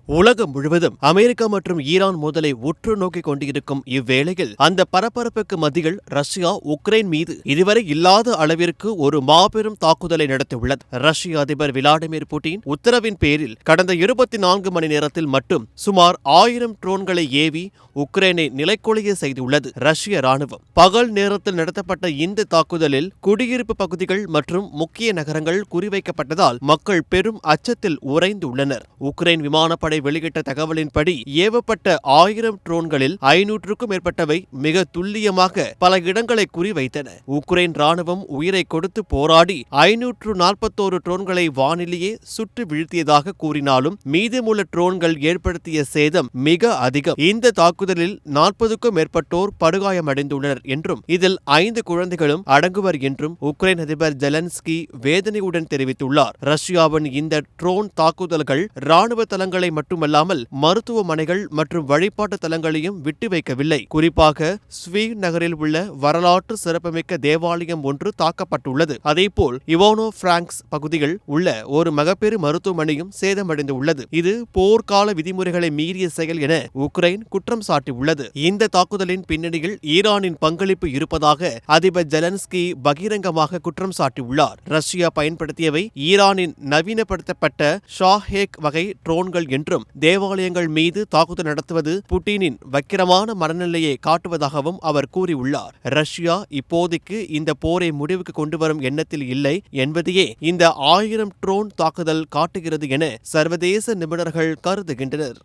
உலகம் முழுவதும் அமெரிக்கா மற்றும் ஈரான் மோதலை உற்று நோக்கிக் கொண்டிருக்கும் இவ்வேளையில் அந்த பரபரப்புக்கு மத்தியில் ரஷ்யா உக்ரைன் மீது இதுவரை இல்லாத அளவிற்கு ஒரு மாபெரும் தாக்குதலை நடத்தியுள்ளது. ரஷ்ய அதிபர் விளாடிமிர் புட்டின் உத்தரவின் பேரில் கடந்த 24 மணி நேரத்தில் மட்டும் சுமார் 1000 ட்ரோன்களை ஏவி உக்ரைனை நிலைக்குலைய செய்துள்ளது ரஷ்ய ராணுவம். பகல் நேரத்தில் நடத்தப்பட்ட இந்த தாக்குதலில் குடியிருப்பு பகுதிகள் மற்றும் முக்கிய நகரங்கள் குறிவைக்கப்பட்டதால் மக்கள் பெரும் அச்சத்தில் உறைந்துள்ளனர். உக்ரைன் விமானப்படை வெளியிட்ட தகவலின்படி ஏவப்பட்ட 1000 ட்ரோன்களில் 500க்கும் மேற்பட்டவை மிக துல்லியமாக பல இடங்களை குறிவைத்தன. உக்ரைன் ராணுவம் உயிரை கொடுத்து போராடி 541 ட்ரோன்களை வானிலேயே சுட்டு வீழ்த்தியதாக கூறினாலும் மீதமுள்ள ட்ரோன்கள் ஏற்படுத்திய சேதம் மிக அதிகம். இந்த தாக்குதலில் 40க்கும் மேற்பட்டோர் படுகாயமடைந்துள்ளனர் என்றும் இதில் 5 குழந்தைகளும் அடங்குவர் என்றும் உக்ரைன் அதிபர் ஜெலன்ஸ்கி வேதனையுடன் தெரிவித்துள்ளார். ரஷ்யாவின் இந்த ட்ரோன் தாக்குதல்கள் ராணுவ தளங்களை மட்டுமல்லாமல் மருத்துவமனைகள் மற்றும் வழிபாட்டு தலங்களையும் விட்டு வைக்கவில்லை. குறிப்பாக ஸ்வீவ் நகரில் உள்ள வரலாற்று சிறப்புமிக்க தேவாலயம் ஒன்று தாக்கப்பட்டுள்ளது. அதேபோல் இவானோ பிராங்க்ஸ் பகுதியில் உள்ள ஒரு மகப்பேறு மருத்துவமனையும் சேதமடைந்துள்ளது. இது போர்க்கால விதிமுறைகளை மீறிய செயல் என உக்ரைன் குற்றம் சாட்டியுள்ளது. இந்த தாக்குதலின் பின்னணியில் ஈரானின் பங்களிப்பு இருப்பதாக அதிபர் ஜெலன்ஸ்கி பகிரங்கமாக குற்றம் சாட்டியுள்ளார். ரஷ்யா பயன்படுத்தியவை ஈரானின் நவீனப்படுத்தப்பட்ட ஷாஹேக் வகை ட்ரோன்கள் என்றும் தேவாலயங்கள் மீது தாக்குதல் நடத்துவது புட்டினின் வக்கிரமான மனநிலையை காட்டுவதாகவும் அவர் கூறியுள்ளார். ரஷ்யா இப்போதைக்கு இந்த போரை முடிவுக்கு கொண்டுவரும் எண்ணத்தில் இல்லை என்பதையே இந்த 1000 ட்ரோன் தாக்குதல் காட்டுகிறது என சர்வதேச நிபுணர்கள் கருதுகின்றனர்.